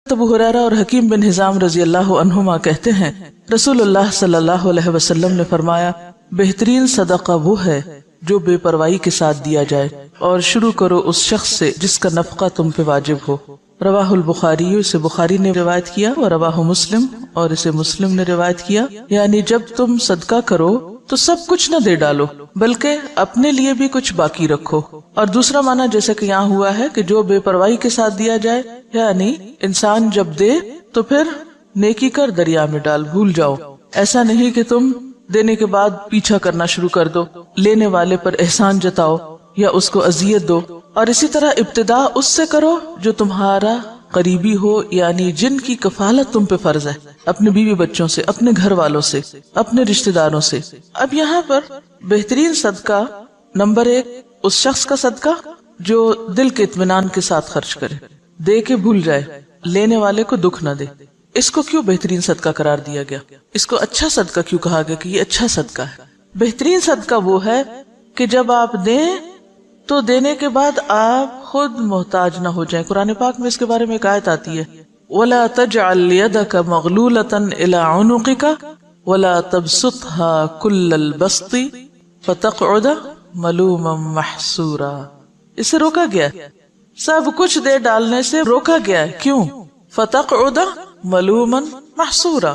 ابو ہریرہ اور حکیم بن حزام رضی اللہ عنہما کہتے ہیں رسول اللہ صلی اللہ علیہ وسلم نے فرمایا بہترین صدقہ وہ ہے جو بے پرواہی کے ساتھ دیا جائے، اور شروع کرو اس شخص سے جس کا نفقہ تم پہ واجب ہو۔ رواہ البخاری، اسے بخاری نے روایت کیا، اور رواہ مسلم، اور اسے مسلم نے روایت کیا، یعنی جب تم صدقہ کرو تو سب کچھ نہ دے ڈالو بلکہ اپنے لیے بھی کچھ باقی رکھو۔ اور دوسرا معنی جیسے کہ یہاں ہوا ہے کہ جو بے پرواہی کے ساتھ دیا جائے، یعنی انسان جب دے تو پھر نیکی کر دریا میں ڈال، بھول جاؤ۔ ایسا نہیں کہ تم دینے کے بعد پیچھا کرنا شروع کر دو، لینے والے پر احسان جتاؤ یا اس کو اذیت دو۔ اور اسی طرح ابتدا اس سے کرو جو تمہارا قریبی ہو، یعنی جن کی کفالت تم پہ فرض ہے، اپنے بیوی بچوں سے، اپنے گھر والوں سے، اپنے رشتہ داروں سے۔ اب یہاں پر بہترین صدقہ نمبر 1 اس شخص کا صدقہ جو دل کے اطمینان کے ساتھ خرچ کرے، دے کے بھول جائے، لینے والے کو دکھ نہ دے۔ اس کو کیوں بہترین صدقہ قرار دیا گیا؟ اس کو اچھا صدقہ کیوں کہا گیا کہ یہ اچھا صدقہ ہے؟ بہترین صدقہ وہ ہے کہ جب آپ دیں تو دینے کے بعد آپ خود محتاج نہ ہو جائیں۔ قرآن پاک میں اس کے بارے میں ایک آیت آتی ہے وَلَا تَجْعَلْ يَدَكَ مَغْلُولَةً إِلَىٰ عُنُقِكَ وَلَا تَبْسُطْهَا كُلَّ الْبَسْطِ فَتَقْعُدَ مَلُومًا مَحْسُورًا۔ اسے روکا گیا، سب کچھ دے ڈالنے سے روکا گیا۔ کیوں؟ فَتَقْعُدَ مَلُومًا مَحْسُورًا،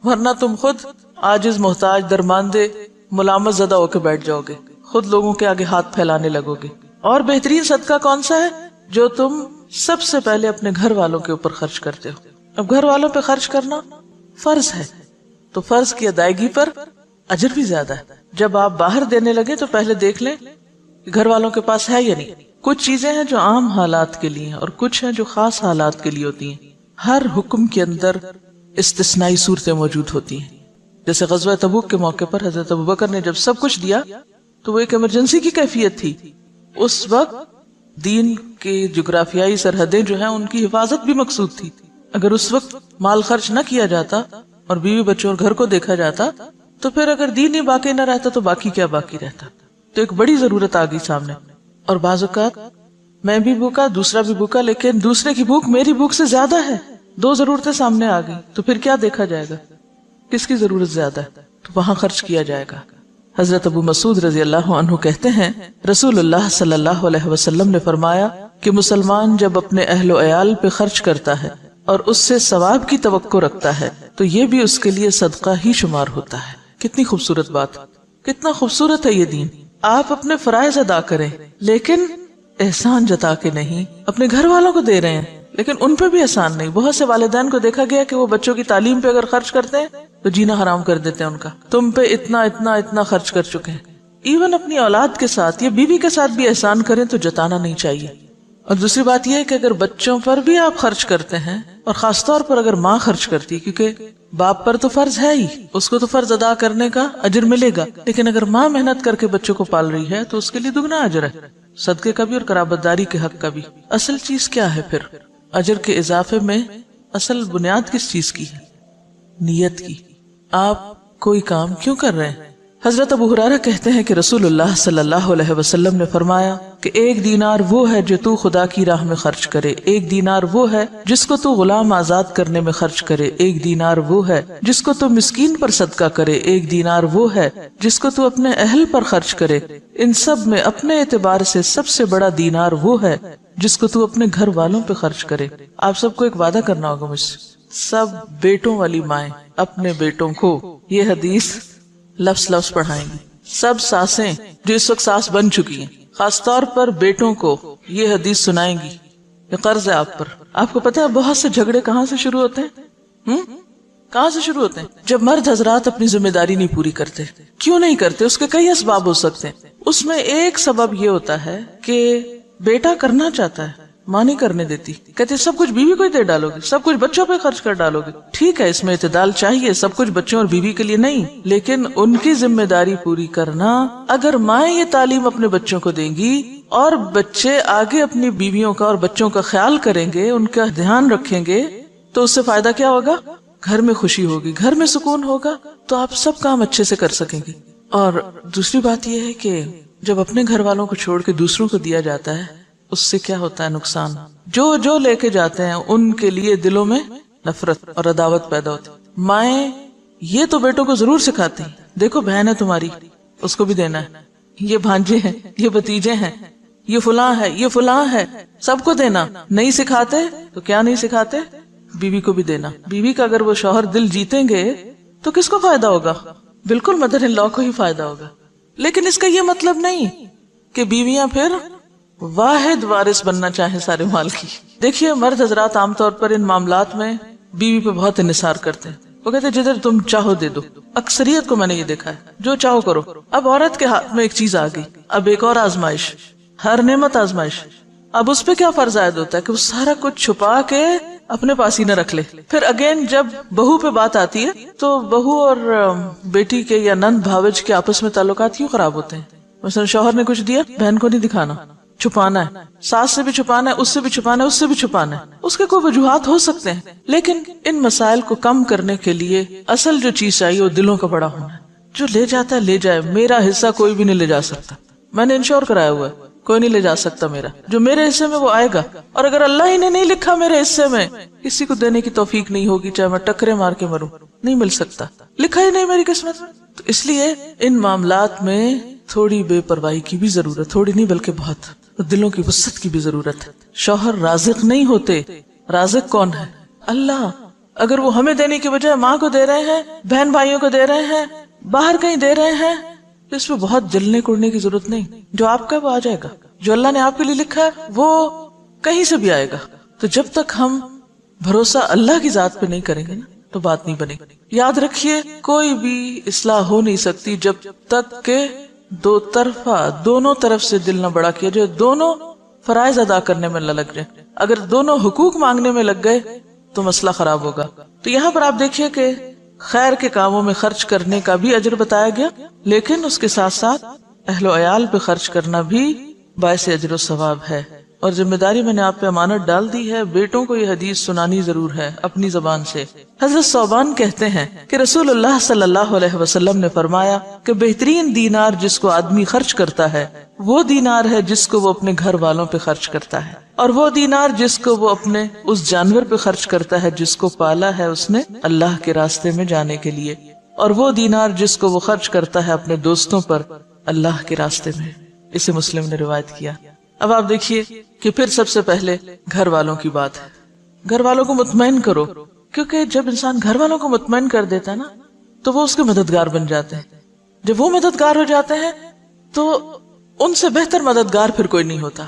ورنہ تم خود عاجز، محتاج، درماندے، ملامت زدہ ہو کے بیٹھ جاؤ گے، خود لوگوں کے آگے ہاتھ پھیلانے لگو گے۔ اور بہترین صدقہ کون سا ہے؟ جو تم سب سے پہلے اپنے گھر والوں کے اوپر خرچ کرتے ہو۔ اب گھر والوں پہ خرچ کرنا فرض ہے، تو فرض کی ادائیگی پر اجر بھی زیادہ ہے۔ جب آپ باہر دینے لگے تو پہلے دیکھ لیں کہ گھر والوں کے پاس ہے یا نہیں۔ کچھ چیزیں ہیں جو عام حالات کے لیے ہیں اور کچھ ہیں جو خاص حالات کے لیے ہوتی ہیں۔ ہر حکم کے اندر استثنائی صورتیں موجود ہوتی ہیں۔ جیسے غزوہ تبوک کے موقع پر حضرت ابوبکر نے جب سب کچھ دیا تو وہ ایک ایمرجنسی کی کیفیت تھی۔ اس وقت دین کے جغرافیائی سرحدیں جو ہیں ان کی حفاظت بھی مقصود تھی۔ اگر اس وقت مال خرچ نہ کیا جاتا اور بیوی بچوں اور گھر کو دیکھا جاتا تو پھر اگر دین ہی باقی نہ رہتا تو باقی کیا باقی رہتا؟ تو ایک بڑی ضرورت آ گئی سامنے۔ اور بعض اوقات میں بھی بھوکا، دوسرا بھی بھوکا، لیکن دوسرے کی بھوک میری بھوک سے زیادہ ہے، دو ضرورتیں سامنے آ گئی، تو پھر کیا دیکھا جائے گا؟ کس کی ضرورت زیادہ ہے تو وہاں خرچ کیا جائے گا۔ حضرت ابو مسعود رضی اللہ عنہ کہتے ہیں رسول اللہ صلی اللہ علیہ وسلم نے فرمایا کہ مسلمان جب اپنے اہل و عیال پہ خرچ کرتا ہے اور اس سے ثواب کی توقع رکھتا ہے تو یہ بھی اس کے لیے صدقہ ہی شمار ہوتا ہے۔ کتنی خوبصورت بات، کتنا خوبصورت ہے یہ دین۔ آپ اپنے فرائض ادا کریں لیکن احسان جتا کے نہیں۔ اپنے گھر والوں کو دے رہے ہیں لیکن ان پہ بھی احسان نہیں۔ بہت سے والدین کو دیکھا گیا کہ وہ بچوں کی تعلیم پہ اگر خرچ کرتے ہیں تو جینا حرام کر دیتے ہیں ان کا۔ تم پہ اتنا اتنا اتنا خرچ کر چکے ہیں۔ ایون اپنی اولاد کے ساتھ یا بیوی کے ساتھ بھی احسان کریں تو جتانا نہیں چاہیے۔ اور دوسری بات یہ ہے کہ اگر بچوں پر بھی آپ خرچ کرتے ہیں، اور خاص طور پر اگر ماں خرچ کرتی ہے، کیونکہ باپ پر تو فرض ہے ہی، اس کو تو فرض ادا کرنے کا اجر ملے گا، لیکن اگر ماں محنت کر کے بچوں کو پال رہی ہے تو اس کے لیے دگنا اجر ہے، صدقے کا بھی اور قرابت داری کے حق کا بھی۔ اصل چیز کیا ہے پھر اجر کے اضافے میں؟ اصل بنیاد کس چیز کی ہے؟ نیت کی۔ آپ کوئی کام کیوں کر رہے ہیں؟ حضرت ابو ہریرہ کہتے ہیں کہ رسول اللہ صلی اللہ علیہ وسلم نے فرمایا کہ 1 دینار وہ ہے جو تو خدا کی راہ میں خرچ کرے، 1 دینار وہ ہے جس کو تو غلام آزاد کرنے میں خرچ کرے، 1 دینار وہ ہے جس کو تو مسکین پر صدقہ کرے، 1 دینار وہ ہے جس کو تو اپنے اہل پر خرچ کرے۔ ان سب میں اپنے اعتبار سے سب سے بڑا دینار وہ ہے جس کو تو اپنے گھر والوں پہ خرچ کرے۔ آپ سب کو ایک وعدہ کرنا ہوگا مجھ سے، سب بیٹوں والی مائیں اپنے بیٹوں کو یہ حدیث لفظ پڑھائیں گی۔ سب ساسیں جو اس وقت ساس بن چکی ہیں خاص طور پر بیٹوں کو یہ حدیث سنائیں گی۔ یہ قرض ہے آپ پر۔ آپ کو پتا ہے بہت سے جھگڑے کہاں سے شروع ہوتے ہیں؟ کہاں سے شروع ہوتے ہیں؟ جب مرد حضرات اپنی ذمہ داری نہیں پوری کرتے۔ کیوں نہیں کرتے؟ اس کے کئی اسباب ہو سکتے ہیں۔ اس میں ایک سبب یہ ہوتا ہے کہ بیٹا کرنا چاہتا ہے، ماں نہیں کرنے دیتی، کہتے سب کچھ بیوی کو ہی دے ڈالو گے، سب کچھ بچوں پہ خرچ کر ڈالو گے۔ ٹھیک ہے، اس میں اعتدال چاہیے، سب کچھ بچوں اور بیوی کے لیے نہیں، لیکن ان کی ذمہ داری پوری کرنا۔ اگر مائیں یہ تعلیم اپنے بچوں کو دیں گی اور بچے آگے اپنی بیویوں کا اور بچوں کا خیال کریں گے، ان کا دھیان رکھیں گے، تو اس سے فائدہ کیا ہوگا؟ گھر میں خوشی ہوگی، گھر میں سکون ہوگا، تو آپ سب کام اچھے سے کر سکیں گے۔ اور دوسری بات یہ ہے کہ جب اپنے گھر والوں کو چھوڑ کے دوسروں کو دیا جاتا ہے اس سے کیا ہوتا ہے نقصان. جو لے کے جاتے ہیں ان کے لیے دلوں میں نفرت اور عداوت پیدا ہوتی. مائیں یہ تو بیٹوں کو ضرور سکھاتی ہیں, دیکھو بہن ہے تمہاری, اس کو بھی دینا ہے, یہ بھانجے ہیں, یہ بھتیجے ہیں, یہ فلاں ہے, یہ فلاں ہے, سب کو دینا. نہیں سکھاتے تو کیا نہیں سکھاتے, بیوی کو بھی دینا. بیوی کا اگر وہ شوہر دل جیتیں گے تو کس کو فائدہ ہوگا؟ بالکل مدر ان لا کو ہی فائدہ ہوگا. لیکن اس کا یہ مطلب نہیں کہ بیویاں پھر واحد وارث بننا چاہیں سارے مال کی. دیکھیے مرد حضرات عام طور پر ان معاملات میں بیوی پہ بہت انحصار کرتے ہیں. وہ کہتے ہیں جدھر تم چاہو دے دو. اکثریت کو میں نے یہ دیکھا ہے, جو چاہو کرو. اب عورت کے ہاتھ میں ایک چیز آ گئی, اب ایک اور آزمائش, ہر نعمت آزمائش. اب اس پہ کیا فرض عائد ہوتا ہے کہ وہ سارا کچھ چھپا کے اپنے پاس ہی نہ رکھ لے. پھر اگین جب بہو پہ بات آتی ہے تو بہو اور بیٹی کے یا نند بھاوج کے آپس میں تعلقات کیوں خراب ہوتے ہیں؟ مثلا شوہر نے کچھ دیا, بہن کو نہیں دکھانا, چھپانا ہے. ساس سے بھی چھپانا ہے, اس سے بھی چھپانا ہے, اس سے بھی چھپانا ہے. اس کے کوئی وجوہات ہو سکتے ہیں, لیکن ان مسائل کو کم کرنے کے لیے اصل جو چیز چاہیے وہ دلوں کا بڑا ہونا ہے. جو لے جاتا ہے لے جائے, میرا حصہ کوئی بھی نہیں لے جا سکتا. میں نے انشور کرایا ہوا ہے, کوئی نہیں لے جا سکتا میرا. جو میرے حصے میں وہ آئے گا, اور اگر اللہ ہی نے نہیں لکھا میرے حصے میں, کسی کو دینے کی توفیق نہیں ہوگی, چاہے میں ٹکرے مار کے مروں, نہیں مل سکتا, لکھا ہی نہیں میری قسمت میں. تو اس لیے ان معاملات میں تھوڑی بے پرواہی کی بھی ضرورت, تھوڑی نہیں بلکہ بہت, دلوں کی وسعت کی بھی ضرورت ہے. شوہر رازق نہیں ہوتے, رازق کون ہے؟ اللہ. اگر وہ ہمیں دینے کی بجائے ماں کو دے رہے ہیں, بہن بھائیوں کو دے رہے ہیں, باہر کہیں دے رہے ہیں, تو اس پہ بہت جلنے کوڑنے کی ضرورت نہیں. جو آپ کا وہ آ جائے گا, جو اللہ نے آپ کے لیے لکھا ہے وہ کہیں سے بھی آئے گا. تو جب تک ہم بھروسہ اللہ کی ذات پہ نہیں کریں گے نا تو بات نہیں بنے گی. یاد رکھیے کوئی بھی اصلاح ہو نہیں سکتی جب تک کہ دو طرفہ, دونوں طرف سے دل نہ بڑا کیا جائے, دونوں فرائض ادا کرنے میں نہ لگ جائے. اگر دونوں حقوق مانگنے میں لگ گئے تو مسئلہ خراب ہوگا. تو یہاں پر آپ دیکھیے کہ خیر کے کاموں میں خرچ کرنے کا بھی اجر بتایا گیا, لیکن اس کے ساتھ ساتھ اہل و عیال پہ خرچ کرنا بھی باعث اجر و ثواب ہے. اور ذمہ داری میں نے آپ پہ امانت ڈال دی ہے, بیٹوں کو یہ حدیث سنانی ضرور ہے اپنی زبان سے. حضرت ثوبان کہتے ہیں کہ رسول اللہ صلی اللہ علیہ وسلم نے فرمایا کہ بہترین دینار جس کو آدمی خرچ کرتا ہے وہ دینار ہے جس کو وہ اپنے گھر والوں پہ خرچ کرتا ہے, اور وہ دینار جس کو وہ اپنے اس جانور پہ خرچ کرتا ہے جس کو پالا ہے اس نے اللہ کے راستے میں جانے کے لیے, اور وہ دینار جس کو وہ خرچ کرتا ہے اپنے دوستوں پر اللہ کے راستے میں. اسے مسلم نے روایت کیا. اب آپ دیکھیے کہ پھر سب سے پہلے گھر والوں کی بات ہے. گھر والوں کو مطمئن کرو, کیونکہ جب انسان گھر والوں کو مطمئن کر دیتا ہے نا تو وہ اس کے مددگار بن جاتے ہیں. جب وہ مددگار ہو جاتے ہیں تو ان سے بہتر مددگار پھر کوئی نہیں ہوتا.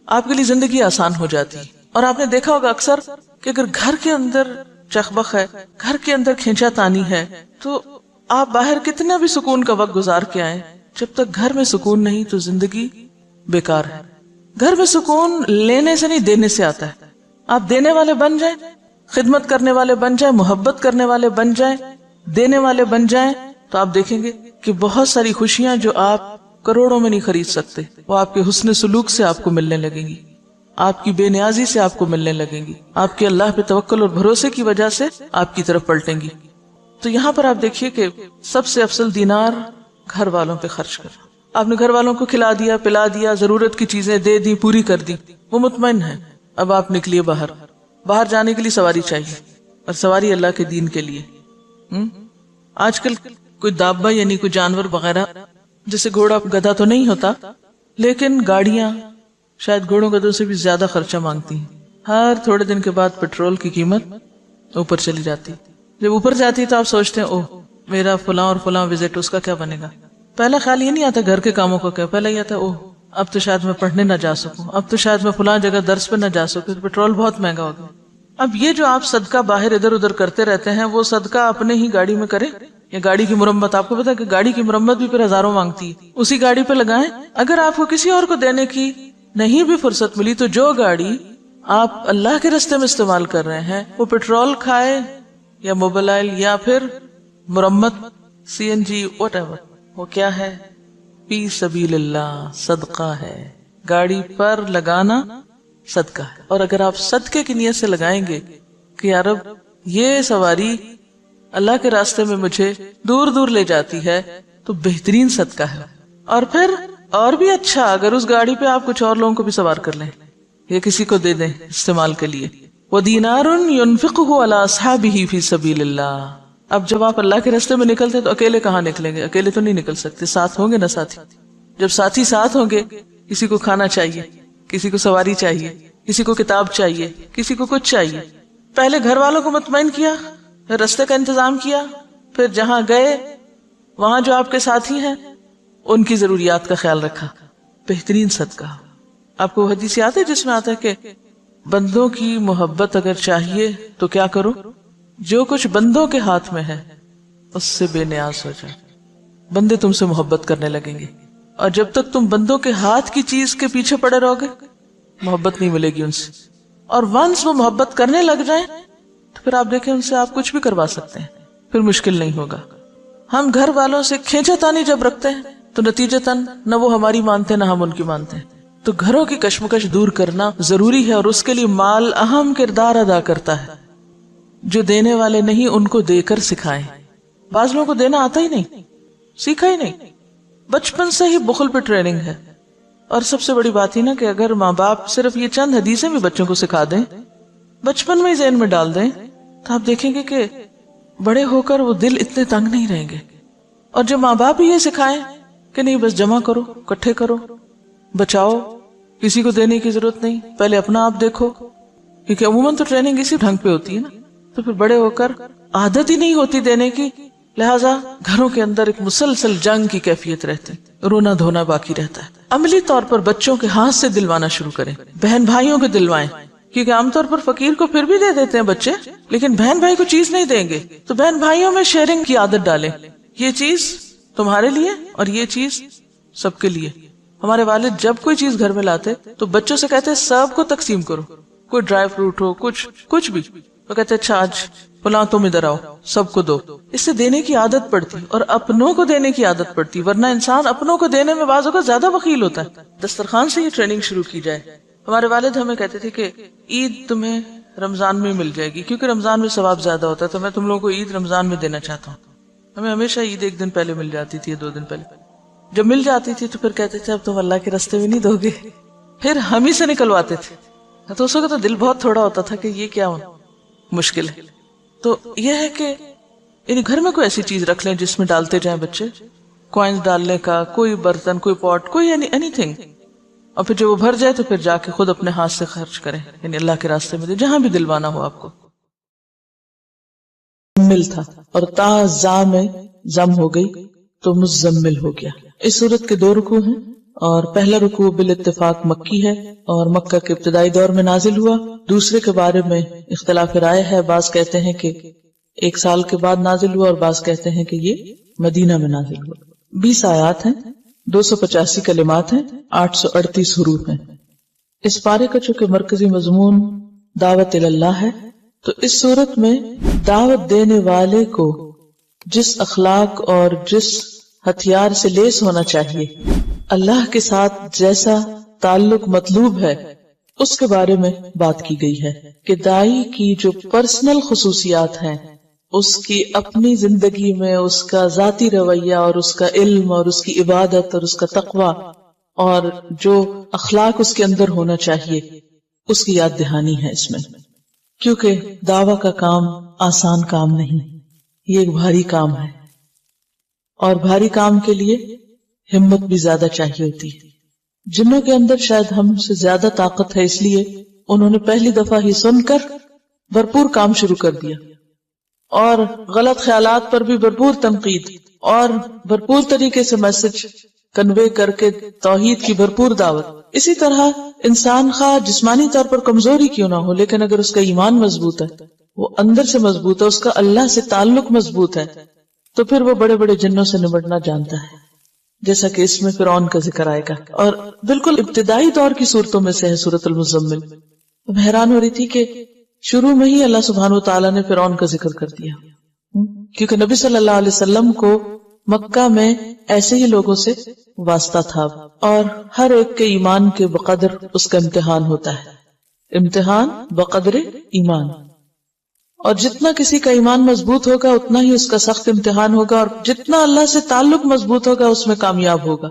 آپ کے لیے زندگی آسان ہو جاتی. اور آپ نے دیکھا ہوگا اکثر کہ اگر گھر کے اندر چخبخ ہے, گھر کے اندر کھینچا تانی ہے, تو آپ باہر کتنا بھی سکون کا وقت گزار کے آئیں, جب تک گھر میں سکون نہیں تو زندگی بیکار ہے. گھر میں سکون لینے سے نہیں دینے سے آتا ہے. آپ دینے والے بن جائیں, خدمت کرنے والے بن جائیں, محبت کرنے والے بن جائیں, دینے والے بن جائیں, تو آپ دیکھیں گے کہ بہت ساری خوشیاں جو آپ کروڑوں میں نہیں خرید سکتے وہ آپ کے حسن سلوک سے آپ کو ملنے لگیں گی, آپ کی بے نیازی سے آپ کو ملنے لگیں گی, آپ کے اللہ پہ توکل اور بھروسے کی وجہ سے آپ کی طرف پلٹیں گی. تو یہاں پر آپ دیکھیے کہ سب سے افضل دینار گھر والوں پہ خرچ کرنا. آپ نے گھر والوں کو کھلا دیا, پلا دیا, ضرورت کی چیزیں دے دی, پوری کر دی, وہ مطمئن ہے. اب آپ نکلیے باہر جانے کے لیے سواری چاہیے, اور سواری اللہ کے دین کے لیے. آج کل کوئی دابہ یعنی کوئی جانور وغیرہ, جیسے گھوڑا گدھا تو نہیں ہوتا, لیکن گاڑیاں شاید گھوڑوں گدھوں سے بھی زیادہ خرچہ مانگتی ہیں. ہر تھوڑے دن کے بعد پیٹرول کی قیمت اوپر چلی جاتی. جب اوپر جاتی تو آپ سوچتے ہیں اوہ میرا فلاں اور فلاں وزٹ, اس کا کیا بنے گا. پہلا خیال یہ نہیں آتا گھر کے کاموں کا کیا, پہلا یہ آتا اوہ اب تو شاید میں پڑھنے نہ جا سکوں, اب تو شاید میں فلاں جگہ درس پہ نہ جا سکوں, پیٹرول بہت مہنگا ہو گیا. اب یہ جو آپ صدقہ باہر ادھر ادھر کرتے رہتے ہیں, وہ صدقہ اپنے ہی گاڑی میں کریں, یا گاڑی کی مرمت. آپ کو پتا ہے کہ گاڑی کی مرمت بھی پھر ہزاروں مانگتی ہے, اسی گاڑی پہ لگائیں. اگر آپ کو کسی اور کو دینے کی نہیں بھی فرصت ملی تو جو گاڑی آپ اللہ کے راستے میں استعمال کر رہے ہیں وہ پیٹرول کھائے یا موبائل یا پھر مرمت, سی این جی, واٹ ایور, وہ کیا ہے, فی سبیل اللہ, صدقہ ہے. گاڑی پر لگانا صدقہ ہے. اور اگر آپ صدقے کی نیت سے لگائیں گے کہ یا رب یہ سواری اللہ کے راستے میں مجھے دور دور لے جاتی ہے, تو بہترین صدقہ ہے. اور پھر اور بھی اچھا اگر اس گاڑی پہ آپ کچھ اور لوگوں کو بھی سوار کر لیں, یا کسی کو دے دیں استعمال کے لیے. وَدِينَارٌ يُنْفِقُهُ عَلَىٰ أَصْحَابِهِ فِي سَبِيلِ اللَّهِ. اب جب آپ اللہ کے راستے میں نکلتے ہیں تو اکیلے کہاں نکلیں گے؟ اکیلے تو نہیں نکل سکتے، ساتھ ہوں گے نا ساتھی. جب ساتھی ساتھ ہوں گے، کسی کو کھانا چاہیے، کسی کو سواری چاہیے، کسی کو کتاب چاہیے، کسی کو کچھ چاہیے. پہلے گھر والوں کو مطمئن کیا، پھر راستے کا انتظام کیا، پھر جہاں گئے وہاں جو آپ کے ساتھی ہیں ان کی ضروریات کا خیال رکھا. بہترین صدقہ. آپ کو حدیث یاد ہے جس میں آتا ہے کہ بندوں کی محبت اگر چاہیے تو کیا کرو؟ جو کچھ بندوں کے ہاتھ میں ہے اس سے بے نیاز ہو جائے. بندے تم سے محبت کرنے لگیں گے، اور جب تک تم بندوں کے ہاتھ کی چیز کے پیچھے پڑے رہو گے محبت نہیں ملے گی ان سے. اور ونس وہ محبت کرنے لگ جائیں تو پھر آپ دیکھیں ان سے آپ کچھ بھی کروا سکتے ہیں، پھر مشکل نہیں ہوگا. ہم گھر والوں سے کھینچا تانی جب رکھتے ہیں تو نتیجتاً نہ وہ ہماری مانتے نہ ہم ان کی مانتے ہیں. تو گھروں کی کشمکش دور کرنا ضروری ہے، اور اس کے لیے مال اہم کردار ادا کرتا ہے. جو دینے والے نہیں ان کو دے کر سکھائیں. بعض لوگوں کو دینا آتا ہی نہیں، سیکھا ہی نہیں، بچپن سے ہی بخل پہ ٹریننگ ہے. اور سب سے بڑی بات ہی نا کہ اگر ماں باپ صرف یہ چند حدیثیں بھی بچوں کو سکھا دیں، بچپن میں ہی ذہن میں ڈال دیں، تو آپ دیکھیں گے کہ بڑے ہو کر وہ دل اتنے تنگ نہیں رہیں گے. اور جو ماں باپ یہ سکھائیں کہ نہیں بس جمع کرو، اکٹھے کرو، بچاؤ، کسی کو دینے کی ضرورت نہیں، پہلے اپنا آپ دیکھو، کیونکہ عموماً تو ٹریننگ اسی ڈھنگ پہ ہوتی ہے نا. تو پھر بڑے ہو کر عادت ہی نہیں ہوتی دینے کی، لہٰذا گھروں کے اندر ایک مسلسل جنگ کی کیفیت رہتی، رونا دھونا باقی رہتا ہے. عملی طور پر بچوں کے ہاتھ سے دلوانا شروع کریں، بہن بھائیوں کو دلوائیں، کیونکہ عام طور پر فقیر کو پھر بھی دے دیتے ہیں بچے، لیکن بہن بھائی کو چیز نہیں دیں گے. تو بہن بھائیوں میں شیئرنگ کی عادت ڈالیں، یہ چیز تمہارے لیے اور یہ چیز سب کے لیے. ہمارے والد جب کوئی چیز گھر میں لاتے تو بچوں سے کہتے سب کو تقسیم کرو، کوئی ڈرائی فروٹ ہو، کچھ بھی، تو کہتے اچھا آج فلاں تم ادھر آؤ، سب کو دو. اس سے دینے کی عادت پڑتی اور اپنوں کو دینے کی عادت پڑتی، ورنہ انسان اپنوں کو دینے میں بعض اوقات زیادہ بخیل ہوتا ہے. دسترخوان سے یہ ٹریننگ شروع کی جائے. ہمارے والد ہمیں کہتے تھے کہ عید تمہیں رمضان میں مل جائے گی، کیونکہ رمضان میں ثواب زیادہ ہوتا ہے، تو میں تم لوگوں کو عید رمضان میں دینا چاہتا ہوں. ہمیں ہمیشہ عید ایک دن پہلے مل جاتی تھی، 2 دن پہلے. جب مل جاتی تھی تو پھر کہتے تھے اب تم اللہ کے راستے میں نہیں دو گے، پھر ہم ہی سے نکلواتے تھے. تو اس وقت تو دل بہت تھوڑا ہوتا تھا کہ یہ کیا مشکل ہے. تو یہ ہے کہ یعنی گھر میں کوئی ایسی چیز رکھ لیں جس میں ڈالتے جائیں بچے، کوائنز ڈالنے کا، کوئی برتن، کوئی پاٹ، کوئی اینی تھنگ، اور پھر جب وہ بھر جائے تو پھر جا کے خود اپنے ہاتھ سے خرچ کریں، یعنی اللہ کے راستے میں دے، جہاں بھی دلوانا ہو آپ کو. مل تھا اور تا زا میں زم ہو گئی تو مزمل ہو گیا. اس صورت کے 2 رکوع ہیں، اور پہلا رکوع بالاتفاق مکی ہے اور مکہ کے ابتدائی دور میں نازل ہوا. دوسرے کے بارے میں اختلاف رائے ہے، بعض کہتے ہیں کہ 1 سال کے بعد نازل ہوا اور بعض کہتے ہیں کہ یہ مدینہ میں نازل ہوا. 20 آیات ہیں، 285 کلمات ہیں، 838 حروف ہیں. اس پارے کا چونکہ مرکزی مضمون دعوت اللہ ہے، تو اس صورت میں دعوت دینے والے کو جس اخلاق اور جس ہتھیار سے لیس ہونا چاہیے، اللہ کے ساتھ جیسا تعلق مطلوب ہے، اس کے بارے میں بات کی گئی ہے کہ داعی کی جو پرسنل خصوصیات ہیں، اس کی اپنی زندگی میں اس کا ذاتی رویہ اور اس کا علم اور اس کی عبادت اور اس کا تقوی اور جو اخلاق اس کے اندر ہونا چاہیے، اس کی یاد دہانی ہے اس میں. کیونکہ دعویٰ کا کام آسان کام نہیں، یہ ایک بھاری کام ہے، اور بھاری کام کے لیے ہمت بھی زیادہ چاہیے ہوتی ہے. جنوں کے اندر شاید ہم سے زیادہ طاقت ہے، اس لیے انہوں نے پہلی دفعہ ہی سن کر بھرپور کام شروع کر دیا، اور غلط خیالات پر بھی بھرپور تنقید اور بھرپور طریقے سے میسج کنوے کر کے توحید کی بھرپور دعوت. اسی طرح انسان خواہ جسمانی طور پر کمزوری کیوں نہ ہو، لیکن اگر اس کا ایمان مضبوط ہے، وہ اندر سے مضبوط ہے، اس کا اللہ سے تعلق مضبوط ہے، تو پھر وہ بڑے بڑے جنوں سے نمٹنا جانتا ہے، جیسا کہ اس میں فرعون کا ذکر آئے گا. اور بالکل ابتدائی دور کی صورتوں میں سے ہے سورۃ المزمل. میں حیران ہو رہی تھی کہ شروع میں ہی اللہ سبحانہ و تعالیٰ نے فرعون کا ذکر کر دیا، کیونکہ نبی صلی اللہ علیہ وسلم کو مکہ میں ایسے ہی لوگوں سے واسطہ تھا، اور ہر ایک کے ایمان کے بقدر اس کا امتحان ہوتا ہے. امتحان بقدر ایمان، اور جتنا کسی کا ایمان مضبوط ہوگا اتنا ہی اس کا سخت امتحان ہوگا، اور جتنا اللہ سے تعلق مضبوط ہوگا اس میں کامیاب ہوگا.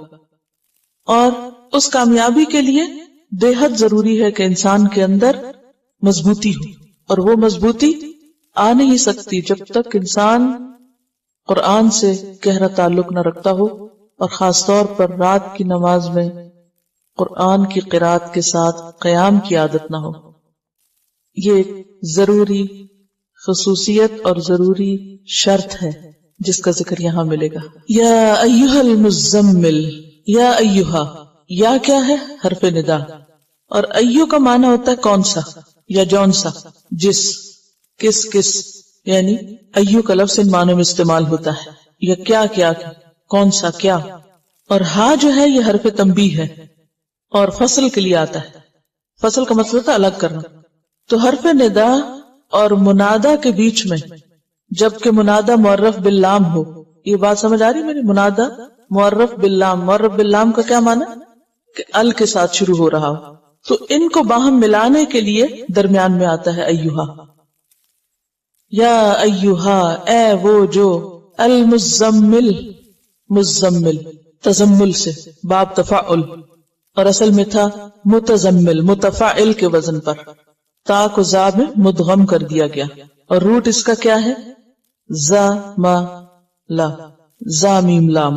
اور اس کامیابی کے لیے بے حد ضروری ہے کہ انسان کے اندر مضبوطی ہو، اور وہ مضبوطی آ نہیں سکتی جب تک انسان قرآن سے گہرا تعلق نہ رکھتا ہو، اور خاص طور پر رات کی نماز میں قرآن کی قرات کے ساتھ قیام کی عادت نہ ہو۔ یہ ایک ضروری خصوصیت اور ضروری شرط ہے جس کا ذکر یہاں ملے گا۔ یا ایھا المزمل، یا ایھا، یا کیا ہے؟ حرف ندا، اور ایو کا معنی ہوتا ہے کون سا یا جون سا، جس، کس، یعنی ایو کا لفظ ان معنوں میں استعمال ہوتا ہے، یا کیا کون سا کیا، اور ہا جو ہے یہ حرف تنبیہ ہے اور فصل کے لیے آتا ہے۔ فصل کا مطلب ہوتا ہے الگ کرنا۔ تو حرف ندا اور منادا کے بیچ میں جبکہ منادا معرف باللام ہو، یہ بات سمجھ آ رہی میری؟ منادا معرف باللام، معرف باللام کا کیا معنی؟ کہ ال کے ساتھ شروع ہو رہا ہو، تو ان کو باہم ملانے کے لیے درمیان میں آتا ہے ایھا۔ یا ایھا، اے وہ جو، المزمل، مزمل تزمل سے، باب تفاعل، اور اصل میں تھا متزمل، متفاعل کے وزن پر، تا کو زا میں مدغم کر دیا گیا، اور روٹ اس کا کیا ہے؟ زا ما لا، زا میم لام۔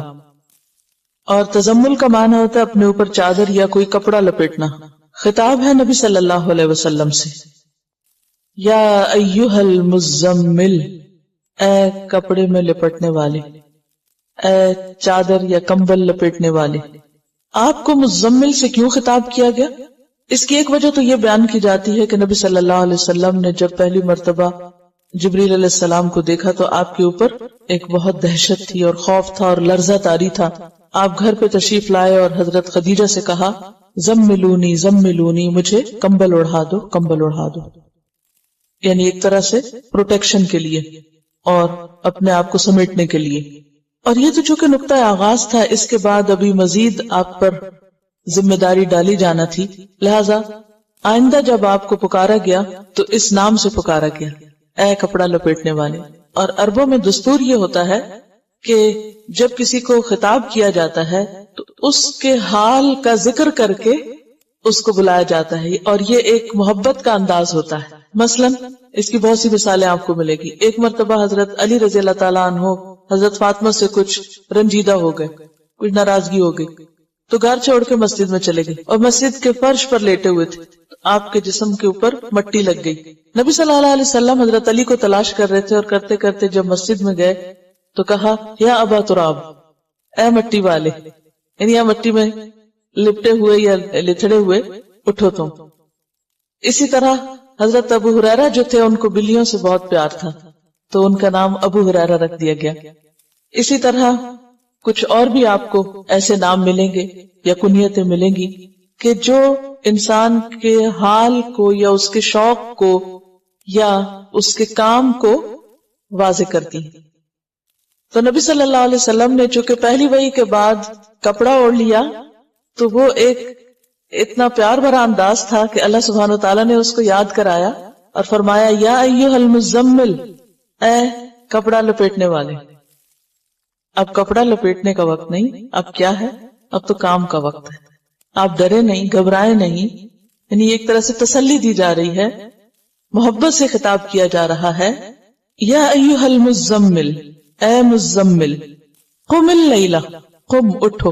اور تزمل کا معنی ہوتا ہے اپنے اوپر چادر یا کوئی کپڑا لپیٹنا۔ خطاب ہے نبی صلی اللہ علیہ وسلم سے، یا ایھا المزمل، اے کپڑے میں لپٹنے والے، اے چادر یا کمبل لپیٹنے والے۔ آپ کو مزمل سے کیوں خطاب کیا گیا؟ اس کی ایک وجہ تو یہ بیان کی جاتی ہے کہ نبی صلی اللہ علیہ وسلم نے جب پہلی مرتبہ جبریل علیہ السلام کو دیکھا تو آپ کے اوپر ایک بہت دہشت تھی اور خوف تھا اور لرزہ طاری تھا۔ آپ گھر پہ تشریف لائے اور حضرت خدیجہ سے کہا، زملونی زملونی، مجھے کمبل اڑھا دو، کمبل اڑھا دو، یعنی ایک طرح سے پروٹیکشن کے لیے اور اپنے آپ کو سمیٹنے کے لیے۔ اور یہ تو چونکہ نقطہ آغاز تھا، اس کے بعد ابھی مزید آپ پر ذمہ داری ڈالی جانا تھی، لہذا آئندہ جب آپ کو پکارا گیا تو اس نام سے پکارا گیا، اے کپڑا لپیٹنے والے۔ اور عربوں میں دستور یہ ہوتا ہے کہ جب کسی کو خطاب کیا جاتا ہے تو اس کے حال کا ذکر کر کے اس کو بلایا جاتا ہے، اور یہ ایک محبت کا انداز ہوتا ہے۔ مثلا اس کی بہت سی مثالیں آپ کو ملے گی۔ ایک مرتبہ حضرت علی رضی اللہ تعالیٰ عنہ حضرت فاطمہ سے کچھ رنجیدہ ہو گئے، کچھ ناراضگی ہو گئی، تو گھر چھوڑ کے مسجد میں چلے گئے اور مسجد کے فرش پر لیٹے ہوئے تھے، آپ کے جسم کے اوپر مٹی لگ گئی۔ نبی صلی اللہ علیہ وسلم حضرت علی کو تلاش کر رہے تھے، اور کرتے کرتے جب مسجد میں گئے تو کہا، یا ابا تراب، اے مٹی والے، یعنی یا مٹی میں لپٹے ہوئے یا لتھڑے ہوئے، اٹھو تم۔ اسی طرح حضرت ابو ہریرہ جو تھے، ان کو بلیوں سے بہت پیار تھا تو ان کا نام ابو ہریرہ رکھ دیا گیا۔ اسی طرح کچھ اور بھی آپ کو ایسے نام ملیں گے یا کنیتیں ملیں گی کہ جو انسان کے حال کو یا اس کے شوق کو یا اس کے کام کو واضح کرتی ہیں۔ تو نبی صلی اللہ علیہ وسلم نے چونکہ پہلی وحی کے بعد کپڑا اوڑھ لیا، تو وہ ایک اتنا پیار بھرا انداز تھا کہ اللہ سبحانہ وتعالیٰ نے اس کو یاد کرایا اور فرمایا، یا ایھا المزمل، اے کپڑا لپیٹنے والے۔ اب کپڑا لپیٹنے کا وقت نہیں، اب کیا ہے؟ اب تو کام کا وقت ہے۔ آپ ڈرے نہیں، گھبرائے نہیں، یعنی ایک طرح سے تسلی دی جا رہی ہے، محبت سے خطاب کیا جا رہا ہے۔ یا ایھا المزمل، اے مزمل، قم اللیلہ، قم اٹھو،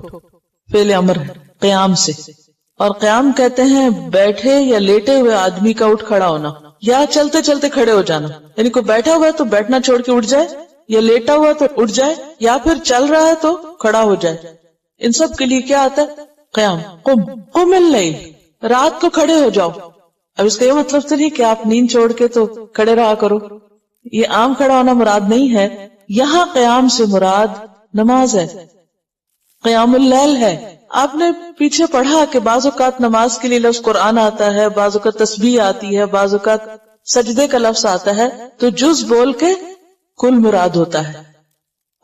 فعل امر ہے قیام سے، اور قیام کہتے ہیں بیٹھے یا لیٹے ہوئے آدمی کا اٹھ کھڑا ہونا، یا چلتے چلتے کھڑے ہو جانا، یعنی کوئی بیٹھا ہوا ہے تو بیٹھنا چھوڑ کے اٹھ جائے، یا لیٹا ہوا تو اٹھ جائے، یا پھر چل رہا ہے تو کھڑا ہو جائے۔ ان سب کے لیے کیا آتا ہے؟ قیام۔ قم اللیل، رات کو کھڑے ہو جاؤ۔ اب اس کا یہ مطلب تو نہیں کہ آپ نیند چھوڑ کے تو کھڑے رہا کرو، یہ عام کھڑا ہونا مراد نہیں ہے، یہاں قیام سے مراد نماز ہے، قیام اللیل ہے۔ آپ نے پیچھے پڑھا کہ بعض اوقات نماز کے لیے لفظ قرآن آتا ہے، بعض اوقات تسبیح آتی ہے، بعض اوقات سجدے کا لفظ آتا ہے، تو جز بول کے کل مراد ہوتا ہے۔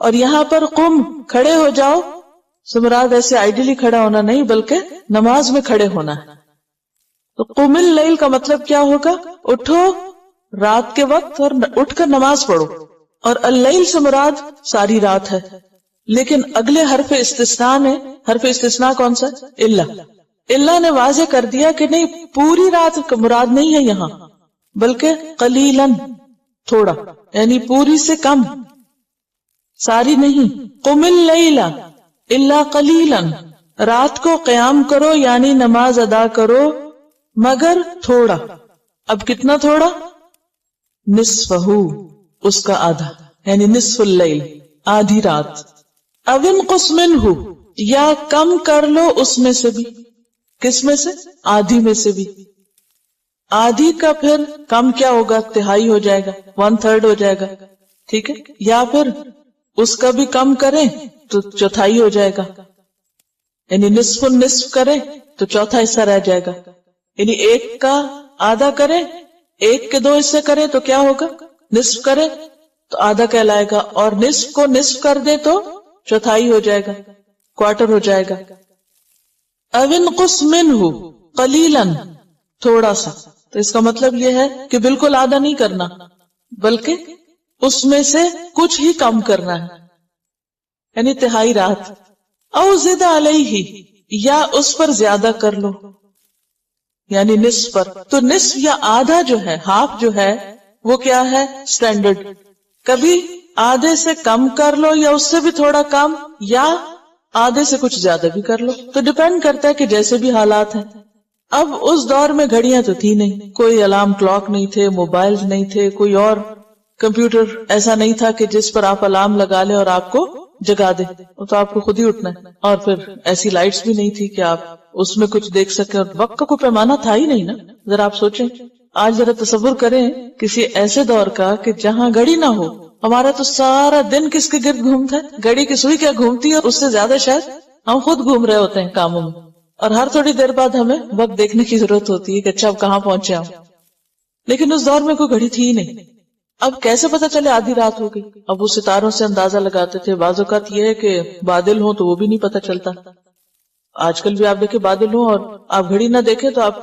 اور یہاں پر قم، کھڑے ہو جاؤ، سے مراد ایسے آئیڈیلی کھڑا ہونا نہیں بلکہ نماز میں کھڑے ہونا ہے۔ تو قم اللیل کا مطلب کیا ہوگا؟ اٹھو رات کے وقت اور اٹھ کر نماز پڑھو، اور اللیل سے مراد ساری رات ہے۔ لیکن اگلے حرف استثناء نے، حرف استثناء کون سا؟ الا، اللہ نے واضح کر دیا کہ نہیں، پوری رات کا مراد نہیں ہے یہاں، بلکہ قلیلاً، تھوڑا، یعنی پوری سے کم، ساری نہیں. قم اللیل الا قلیلاً، رات کو قیام کرو یعنی نماز ادا کرو مگر تھوڑا. اب کتنا تھوڑا؟ نصفہ، اس کا آدھا، یعنی نصف اللیل، آدھی رات. او انقص منہ، یا کم کر لو اس میں سے بھی. کس میں سے؟ آدھی میں سے بھی. آدھی کا پھر کم کیا ہوگا؟ تہائی ہو جائے گا، 1/3 ہو جائے گا، ٹھیک ہے. یا پھر اس کا بھی کم کریں تو چوتھائی ہو جائے گا، یعنی نصف النصف کریں تو چوتھا حصہ رہ جائے گا. یعنی ایک کا آدھا کریں، ایک کے 2 حصے کریں تو کیا ہوگا؟ نصف کریں تو آدھا کہلائے گا، اور نصف کو نصف کر دے تو چوتھائی ہو جائے گا، کوارٹر ہو جائے گا. او انقص منہ قلیلاً، تھوڑا سا. تو اس کا مطلب یہ ہے کہ بالکل آدھا نہیں کرنا، بلکہ اس میں سے کچھ ہی کم کرنا ہے، یعنی تہائی رات. او زد علیہ، یا اس پر زیادہ کر لو، یعنی نصف پر. تو نصف یا آدھا جو ہے، ہاف جو ہے، وہ کیا ہے؟ سٹینڈرڈ. کبھی آدھے سے کم کر لو یا اس سے بھی تھوڑا کم، یا آدھے سے کچھ زیادہ بھی کر لو. تو ڈیپینڈ کرتا ہے کہ جیسے بھی حالات ہیں. اب اس دور میں گھڑیاں تو تھی نہیں، کوئی الارم کلاک نہیں تھے، موبائل نہیں تھے، کوئی اور کمپیوٹر ایسا نہیں تھا کہ جس پر آپ الارم لگا لیں اور آپ کو جگا دے، تو آپ کو خود ہی اٹھنا ہے. اور پھر ایسی لائٹس بھی نہیں تھی کہ آپ اس میں کچھ دیکھ سکیں، اور وقت کا کوئی پیمانہ تھا ہی نہیں نا. ذرا آپ سوچیں، آج ذرا تصور کریں کسی ایسے دور کا کہ جہاں گھڑی نہ ہو. ہمارا تو سارا دن کس کے گرد گھومتا ہے؟ گھڑی کی سوئی کیا گھومتی ہے، اس سے زیادہ شاید ہم خود گھوم رہے ہوتے ہیں کاموں میں. اور ہر تھوڑی دیر بعد ہمیں وقت دیکھنے کی ضرورت ہوتی ہے کہ اچھا اب کہاں پہنچے ہم. لیکن اس دور میں کوئی گھڑی تھی ہی نہیں. اب کیسے پتا چلے آدھی رات ہو گئی؟ اب وہ ستاروں سے اندازہ لگاتے تھے. بعض اوقات یہ ہے کہ بادل ہوں تو وہ بھی نہیں پتا چلتا. آج کل بھی آپ دیکھیں بادل ہوں اور آپ گھڑی نہ دیکھیں تو آپ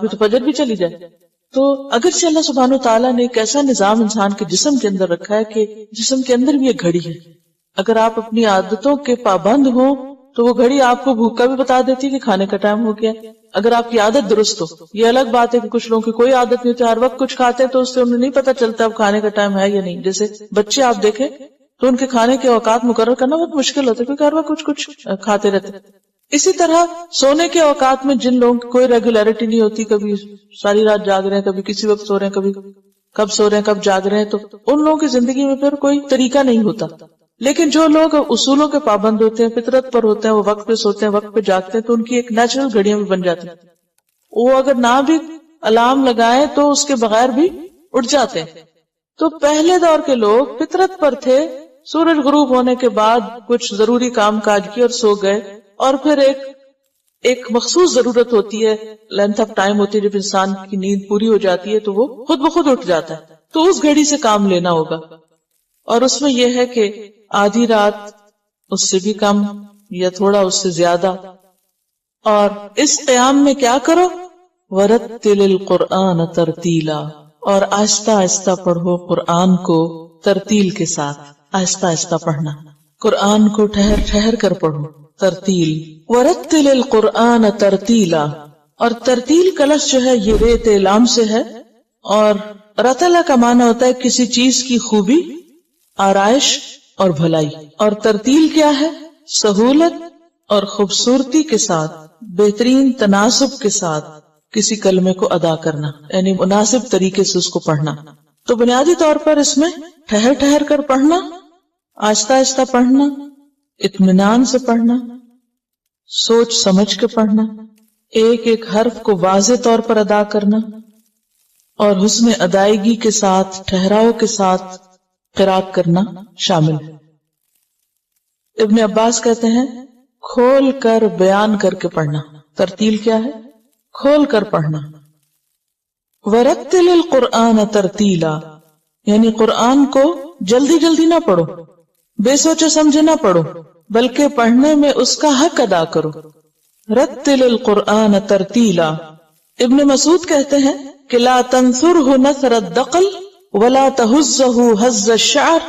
کی تو فجر بھی چلی جائے. تو اگرچہ اللہ سبحانہ وتعالیٰ نے ایک ایسا نظام انسان کے جسم کے اندر رکھا ہے کہ جسم کے اندر بھی ایک گھڑی ہے. اگر آپ اپنی عادتوں کے پابند ہوں تو وہ گھڑی آپ کو بھوک کا بھی بتا دیتی ہے کہ کھانے کا ٹائم ہو گیا. اگر آپ کی عادت درست ہو. یہ الگ بات ہے کہ کچھ لوگوں کی کوئی عادت نہیں ہوتی، ہر وقت کچھ کھاتے تو اس سے انہیں نہیں پتا چلتا اب کھانے کا ٹائم ہے یا نہیں. جیسے بچے آپ دیکھیں تو ان کے کھانے کے اوقات مقرر کرنا بہت مشکل ہوتا ہے، کیونکہ ہر وقت کچھ کھاتے رہتے. اسی طرح سونے کے اوقات میں جن لوگوں کی کوئی ریگولیرٹی نہیں ہوتی، کبھی ساری رات جاگ رہے ہیں، کبھی کسی وقت سو رہے ہیں، کبھی کب سو رہے ہیں، کب جاگ رہے ہیں، تو ان لوگوں کی زندگی میں پھر کوئی طریقہ نہیں ہوتا. لیکن جو لوگ اصولوں کے پابند ہوتے ہیں، فطرت پر ہوتے ہیں، وہ وقت پہ سوتے ہیں، وقت پہ جاگتے ہیں، تو ان کی ایک نیچرل گھڑیاں بھی بن جاتی ہیں. وہ اگر نہ بھی الارم لگائے تو اس کے بغیر بھی اٹھ جاتے ہیں. تو پہلے دور کے لوگ فطرت پر تھے. سورج غروب ہونے کے بعد کچھ ضروری کام کاج کی اور سو گئے، اور پھر ایک مخصوص ضرورت ہوتی ہے، لینتھ آف ٹائم ہوتی ہے، جب انسان کی نیند پوری ہو جاتی ہے تو وہ خود بخود اٹھ جاتا ہے. تو اس گھڑی سے کام لینا ہوگا، اور اس میں یہ ہے کہ آدھی رات، اس سے بھی کم یا تھوڑا اس سے زیادہ. اور اس قیام میں کیا کرو؟ وَرَتِّلِ الْقُرْآنَ تَرْتِيلًا، اور آہستہ آہستہ پڑھو قرآن کو ترتیل کے ساتھ. آہستہ آہستہ پڑھنا، قرآن کو ٹھہر ٹھہر کر پڑھو. ترتیل. وَرَتِّلِ الْقُرْآنَ تَرْتِيلًا، اور ترتیل کا لفظ جو ہے یہ ریت لام سے ہے، اور رتلا کا معنی ہوتا ہے کسی چیز کی خوبی، آرائش اور بھلائی. اور ترتیل کیا ہے؟ سہولت اور خوبصورتی کے ساتھ، بہترین تناسب کے ساتھ کسی کلمے کو ادا کرنا، یعنی مناسب طریقے سے اس کو پڑھنا. تو بنیادی طور پر اس میں ٹھہر ٹھہر کر پڑھنا، آہستہ آہستہ پڑھنا، اطمینان سے پڑھنا، سوچ سمجھ کے پڑھنا، ایک ایک حرف کو واضح طور پر ادا کرنا، اور حسن ادائیگی کے ساتھ، ٹھہراؤ کے ساتھ قرات کرنا شامل ہے. ابن عباس کہتے ہیں کھول کر بیان کر کے پڑھنا. ترتیل کیا ہے؟ کھول کر پڑھنا. وَرَتِّلِ الْقُرْآنَ تَرْتِيلًا، یعنی قرآن کو جلدی جلدی نہ پڑھو، بے سوچے سمجھے نہ پڑھو، بلکہ پڑھنے میں اس کا حق ادا کرو. رتل القرآن ترتیلا. ابن مسعود کہتے ہیں کہ لا تنثرہ نثر الدقل ولا تہزہ ہز الشعر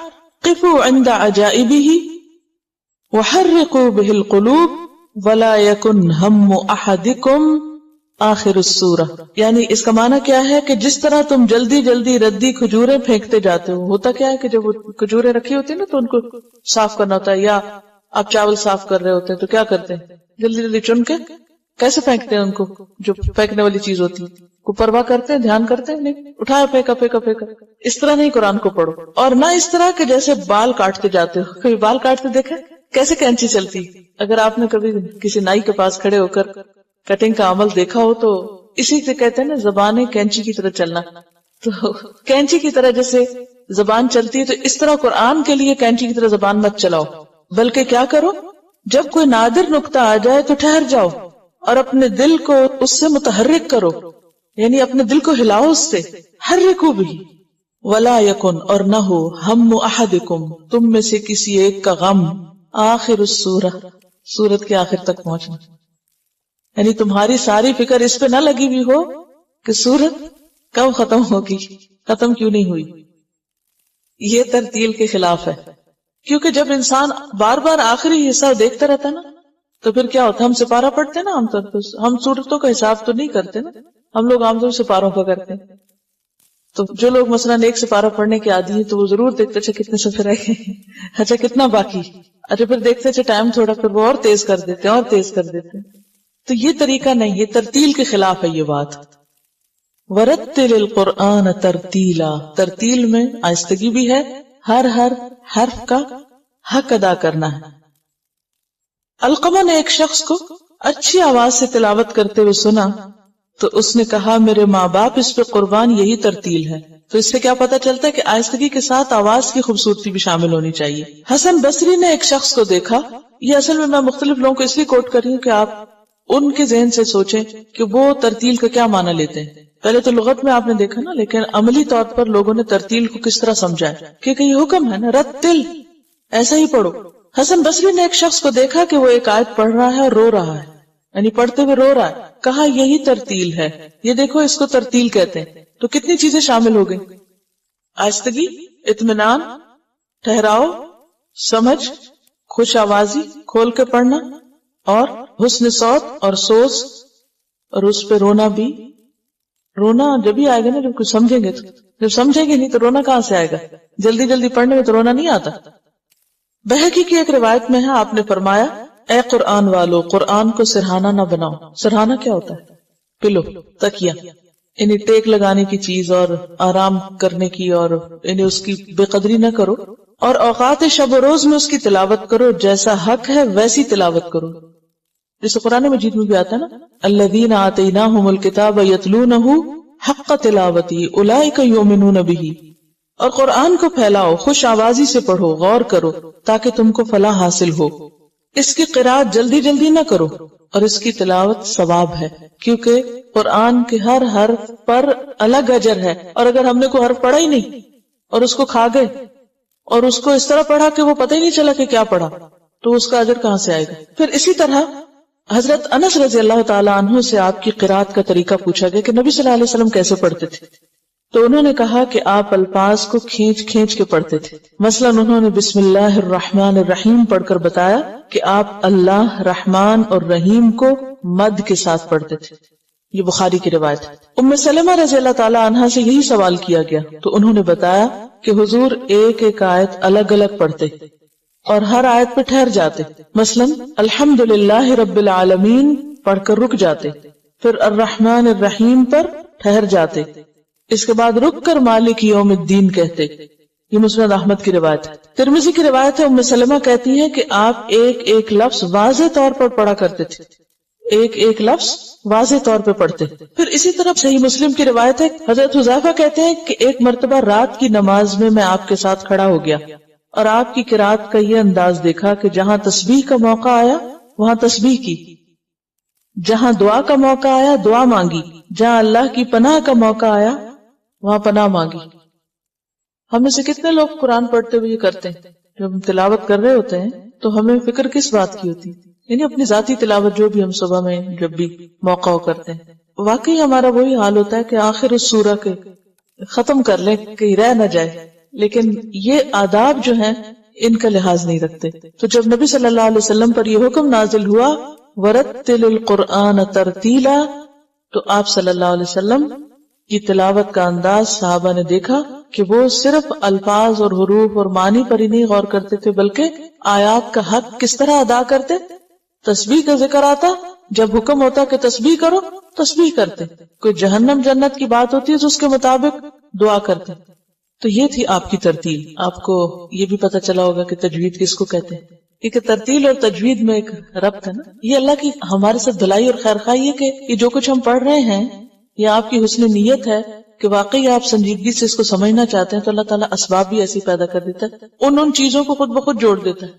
قفوا عند عجائبہ وحرقوا به القلوب ولا یکن ہم احدکم آخر السورہ، یعنی اس کا معنی کیا ہے کہ جس طرح تم جلدی جلدی ردی کھجوریں پھینکتے جاتے ہو، ہوتا کیا ہے کہ جب کھجوریں رکھی ہوتی ہیں نا تو ان کو صاف کرنا ہوتا ہے، یا آپ چاول صاف کر رہے ہوتے ہیں تو کیا کرتے ہیں، جلدی جلدی چن کے کیسے پھینکتے ہیں ان کو، جو پھینکنے والی چیز ہوتی ہے کو پرواہ کرتے ہیں، دھیان کرتے ہیں نہیں، اٹھایا پھینکا پھینکا پھینکا. اس طرح نہیں قرآن کو پڑھو، اور نہ اس طرح کہ جیسے بال کاٹتے جاتے ہو. کبھی بال کاٹتے دیکھے کیسے کینچی چلتی، اگر آپ نے کبھی کسی نائی کے پاس کھڑے ہو کر کٹنگ کا عمل دیکھا ہو تو اسی سے کہتے ہیں نا زبان کینچی کی طرح چلنا. تو کینچی کی طرح جیسے زبان چلتی ہے تو اس طرح قرآن کے لیے کینچی کی طرح زبان مت چلاؤ، بلکہ کیا کرو، جب کوئی نادر نقطہ آ جائے تو ٹھہر جاؤ اور اپنے دل کو اس سے متحرک کرو، یعنی اپنے دل کو ہلاؤ اس سے، حرکو بھی. ولا یکن، اور نہ ہو، ہم احدکم، تم میں سے کسی ایک کا غم، آخر السورہ، سورت کے آخر تک پہنچنا، یعنی تمہاری ساری فکر اس پہ نہ لگی ہوئی ہو کہ سورت کب ختم ہوگی، ختم کیوں نہیں ہوئی. یہ ترتیل کے خلاف ہے، کیونکہ جب انسان بار بار آخری حصہ دیکھتا رہتا نا تو پھر کیا ہوتا ہے، ہم سپارہ پڑھتے نا عام طور پر، ہم سورتوں کا حساب تو نہیں کرتے نا، ہم لوگ عام طور سے سپاروں کا کرتے ہیں. تو جو لوگ مثلا ایک سپارہ پڑھنے کے عادی ہیں تو وہ ضرور دیکھتے اچھا کتنے صفحے رہ گئے، اچھا کتنا باقی، اچھا پھر دیکھتے اچھا ٹائم تھوڑا، پھر وہ اور تیز کر دیتے ہیں اور تیز کر دیتے ہیں. تو یہ طریقہ نہیں، یہ ترتیل کے خلاف ہے یہ بات. ورتل القرآن ترتیلا، ترتیل میں آہستگی بھی ہے، ہر حرف کا حق ادا کرنا ہے. علقمہ نے ایک شخص کو اچھی آواز سے تلاوت کرتے ہوئے سنا تو اس نے کہا میرے ماں باپ اس پہ قربان، یہی ترتیل ہے. تو اس سے کیا پتا چلتا ہے کہ آہستگی کے ساتھ آواز کی خوبصورتی بھی شامل ہونی چاہیے. حسن بصری نے ایک شخص کو دیکھا، یہ اصل میں مختلف لوگوں کو اس لیے کوٹ کر رہی ہوں کہ آپ ان کے ذہن سے سوچیں کہ وہ ترتیل کا کیا معنی لیتے ہیں. پہلے تو لغت میں آپ نے دیکھا نا، لیکن عملی طور پر لوگوں نے ترتیل کو کس طرح سمجھا ہے، کیونکہ یہ حکم ہے نا، رتل، ایسا ہی پڑھو. حسن بصری نے ایک شخص کو دیکھا کہ وہ ایک آیت پڑھ رہا ہے اور رو رہا ہے، یعنی پڑھتے ہوئے رو رہا ہے. کہا یہی ترتیل ہے، یہ دیکھو اس کو ترتیل کہتے ہیں. تو کتنی چیزیں شامل ہو گئی، آہستگی، اطمینان، ٹھہراؤ، سمجھ، خوش آوازی، کھول کے پڑھنا، اور حسن صوت اور سوز، اور اس پہ رونا بھی. رونا جب ہی آئے گا نا جب کچھ سمجھیں گے، تو جب سمجھیں گے نہیں تو رونا کہاں سے آئے گا، جلدی جلدی پڑھنے میں تو رونا نہیں آتا. بہقی کی ایک روایت میں ہے آپ نے فرمایا اے قرآن والو، قرآن کو سرہانہ نہ بناؤ. سرہانہ کیا ہوتا ہے، پلو، تکیہ، یعنی ٹیک لگانے کی چیز اور آرام کرنے کی، اور یعنی اس کی بے قدری نہ کرو، اور اوقات شب و روز میں اس کی تلاوت کرو، جیسا حق ہے ویسی تلاوت کرو. جیسے قرآن مجید میں بھی آتا ہے نا، الذین آتیناہم الکتاب یتلونہ حق تلاوتی اولئک یؤمنون بہ. اور قرآن کو پھیلاؤ، خوش آوازی سے پڑھو، غور کرو تاکہ تم کو فلاح حاصل ہو. اس کی قرأت جلدی جلدی نہ کرو، اور اس کی تلاوت ثواب ہے، کیونکہ قرآن کے ہر حرف پر الگ اجر ہے. اور اگر ہم نے کوئی حرف پڑھا ہی نہیں اور اس کو کھا گئے اور اس کو اس طرح پڑھا کہ وہ پتہ ہی نہیں چلا کہ کیا پڑھا، تو اس کا اجر کہاں سے آئے گا. پھر اسی طرح حضرت انس رضی اللہ تعالی عنہ سے آپ کی قرأت کا طریقہ پوچھا گیا کہ نبی صلی اللہ علیہ وسلم کیسے پڑھتے تھے. تو انہوں نے کہا کہ آپ الفاظ کو کھینچ کھینچ کے پڑھتے تھے. مثلا انہوں نے بسم اللہ الرحمن الرحیم پڑھ کر بتایا کہ آپ اللہ، رحمان اور رحیم کو مد کے ساتھ پڑھتے تھے. یہ بخاری کی روایت ہے. ام سلمہ رضی اللہ تعالی عنہا سے یہی سوال کیا گیا تو انہوں نے بتایا کہ حضور ایک ایک آیت الگ الگ پڑھتے اور ہر آیت پہ ٹھہر جاتے. مثلا الحمدللہ رب العالمین پڑھ کر رک جاتے، پھر الرحمن الرحیم پر ٹھہر جاتے، اس کے بعد رک کر مالک یوم الدین کہتے. یہ مسند احمد کی روایت ہے. ترمذی کی روایت ہے، ام سلمہ کہتی ہے کہ آپ ایک ایک لفظ واضح طور پر پڑھا کرتے تھے، ایک ایک لفظ واضح طور پہ پڑھتے. پھر اسی طرح صحیح مسلم کی روایت ہے، حضرت حذیفہ کہتے ہیں کہ ایک مرتبہ رات کی نماز میں آپ کے ساتھ کھڑا ہو گیا اور آپ کی قرأت کا یہ انداز دیکھا کہ جہاں تسبیح کا موقع آیا وہاں تسبیح کی، جہاں دعا کا موقع آیا دعا مانگی، جہاں اللہ کی پناہ کا موقع آیا وہاں پناہ مانگی. ہم میں سے کتنے لوگ قرآن پڑھتے ہوئے یہ کرتے ہیں، جب ہم تلاوت کر رہے ہوتے ہیں تو ہمیں فکر کس بات کی ہوتی، یعنی اپنی ذاتی تلاوت جو بھی ہم صبح میں جب بھی موقع ہو کرتے ہیں. واقعی ہمارا وہی حال ہوتا ہے کہ آخر اس سورہ کے ختم کر لیں کہیں رہ نہ جائے، لیکن یہ آداب جو ہیں ان کا لحاظ نہیں رکھتے. تو جب نبی صلی اللہ علیہ وسلم پر یہ حکم نازل ہوا وَرَتِّلِ الْقُرْآنَ تَرْتِيلًا، تو آپ صلی اللہ علیہ وسلم کی تلاوت کا انداز صحابہ نے دیکھا کہ وہ صرف الفاظ اور حروف اور معنی پر ہی نہیں غور کرتے تھے، بلکہ آیات کا حق کس طرح ادا کرتے۔ تسبیح کا ذکر آتا، جب حکم ہوتا کہ تسبیح کرو، تسبیح کرتے۔ کوئی جہنم جنت کی بات ہوتی ہے تو اس کے مطابق دعا کرتے۔ تو یہ تھی آپ کی ترتیل۔ آپ کو یہ بھی پتہ چلا ہوگا کہ تجوید کس کو کہتے ہیں، کیونکہ ترتیل اور تجوید میں ایک ربط ہے نا۔ یہ اللہ کی ہمارے ساتھ بھلائی اور خیر خواہی ہے کہ یہ جو کچھ ہم پڑھ رہے ہیں، یہ آپ کی حسن نیت ہے کہ واقعی آپ سنجیدگی سے اس کو سمجھنا چاہتے ہیں، تو اللہ تعالیٰ اسباب بھی ایسی پیدا کر دیتا ہے، ان چیزوں کو خود بخود جوڑ دیتا ہے،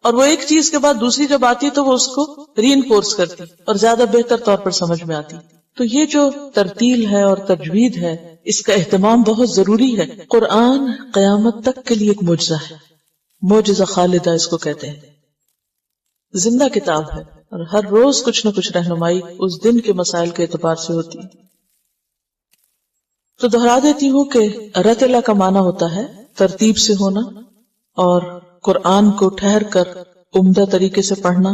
اور وہ ایک چیز کے بعد دوسری جب آتی ہے تو وہ اس کو ری انفورس کرتی اور زیادہ بہتر طور پر سمجھ میں آتی۔ تو یہ جو ترتیل ہے اور تجوید ہے، اس کا اہتمام بہت ضروری ہے۔ قرآن قیامت تک کے لیے ایک معجزہ ہے، معجزہ خالدہ اس کو کہتے ہیں، زندہ کتاب ہے، اور ہر روز کچھ نہ کچھ رہنمائی اس دن کے مسائل کے اعتبار سے ہوتی ہے۔ تو دہرا دیتی ہوں کہ رتلا کا معنی ہوتا ہے ترتیب سے ہونا، اور قرآن کو ٹھہر کر عمدہ طریقے سے پڑھنا،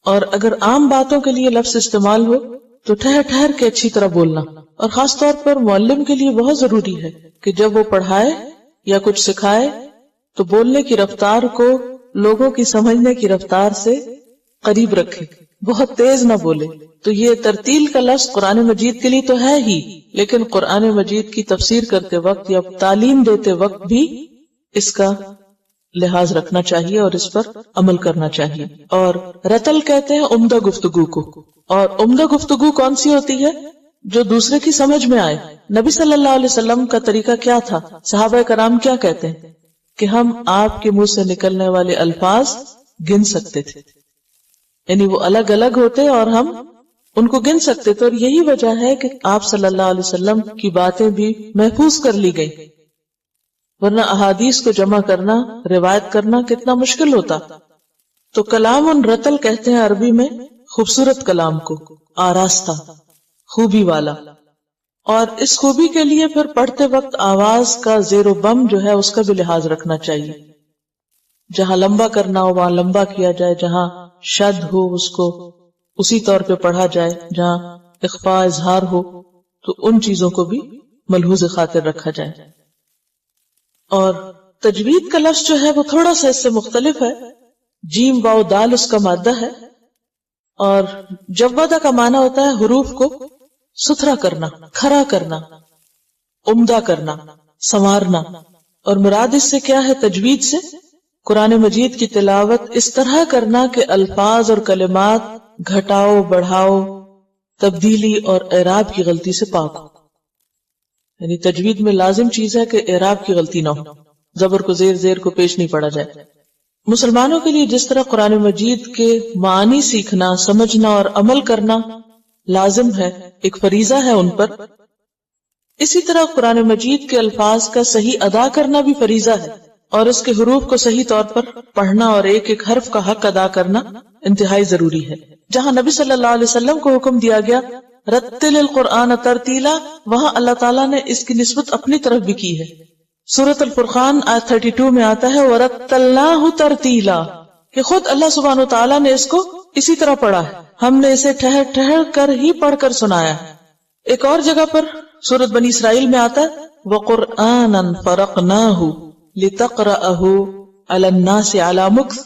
اور اگر عام باتوں کے لیے لفظ استعمال ہو تو ٹھہر ٹھہر کے اچھی طرح بولنا، اور خاص طور پر معلم کے لیے بہت ضروری ہے کہ جب وہ پڑھائے یا کچھ سکھائے تو بولنے کی رفتار کو لوگوں کی سمجھنے کی رفتار سے قریب رکھے، بہت تیز نہ بولے۔ تو یہ ترتیل کا لفظ قرآن مجید کے لیے تو ہے ہی، لیکن قرآن مجید کی تفسیر کرتے وقت یا تعلیم دیتے وقت بھی اس کا لحاظ رکھنا چاہیے اور اس پر عمل کرنا چاہیے۔ اور رتل کہتے ہیں عمدہ گفتگو کو، اور عمدہ گفتگو کون سی ہوتی ہے؟ جو دوسرے کی سمجھ میں آئے۔ نبی صلی اللہ علیہ وسلم کا طریقہ کیا تھا؟ صحابہ کرام کیا کہتے ہیں کہ ہم آپ کے منہ سے نکلنے والے الفاظ گن سکتے تھے، یعنی وہ الگ الگ ہوتے اور ہم ان کو گن سکتے تھے، اور یہی وجہ ہے کہ آپ صلی اللہ علیہ وسلم کی باتیں بھی محفوظ کر لی گئی، ورنہ احادیث کو جمع کرنا، روایت کرنا کتنا مشکل ہوتا۔ تو کلام رتل کہتے ہیں عربی میں خوبصورت کلام کو، آراستہ، خوبی والا، اور اس خوبی کے لیے پھر پڑھتے وقت آواز کا زیر و بم جو ہے اس کا بھی لحاظ رکھنا چاہیے۔ جہاں لمبا کرنا ہو وہاں لمبا کیا جائے، جہاں شد ہو اس کو اسی طور پہ پڑھا جائے، جہاں اخفاء اظہار ہو تو ان چیزوں کو بھی ملحوظ خاطر رکھا جائے۔ اور تجوید کا لفظ جو ہے وہ تھوڑا سا اس سے مختلف ہے، جیم واو دال اس کا مادہ ہے، اور جودہ کا معنی ہوتا ہے حروف کو ستھرا کرنا، کھرا کرنا، عمدہ کرنا، سنوارنا، اور مراد اس سے کیا ہے؟ تجوید سے قرآن مجید کی تلاوت اس طرح کرنا کہ الفاظ اور کلمات گھٹاؤ، بڑھاؤ، تبدیلی اور اعراب کی غلطی سے پاک ہو۔ یعنی تجوید میں لازم چیز ہے کہ اعراب کی غلطی نہ ہو، زبر کو زیر کو پیش نہیں پڑا جائے۔ مسلمانوں کے لیے جس طرح قرآن مجید کے معنی سیکھنا، سمجھنا اور عمل کرنا لازم ہے، ایک فریضہ ہے ان پر، اسی طرح قرآن مجید کے الفاظ کا صحیح ادا کرنا بھی فریضہ ہے، اور اس کے حروف کو صحیح طور پر پڑھنا اور ایک ایک حرف کا حق ادا کرنا انتہائی ضروری ہے۔ جہاں نبی صلی اللہ علیہ وسلم کو حکم دیا گیا رتل القرآن ترتیلا، وہاں اللہ تعالیٰ نے اس کی نسبت اپنی طرف بھی کی ہے۔ سورۃ الفرقان آیت 32 میں آتا ہے وَرَتَّلْنَاهُ تَرْتِيلًا، کہ خود اللہ سبحانہ وتعالیٰ نے اس کو اسی طرح پڑھا ہے، ہم نے اسے ٹھہر ٹھہر کر ہی پڑھ کر سنایا ہے۔ ایک اور جگہ پر سورۃ بنی اسرائیل میں آتا ہے وَقُرْآنًا فَرَقْنَاهُ لِتَقْرَأَهُ عَلَى النَّاسِ عَلَى مُكْثٍ،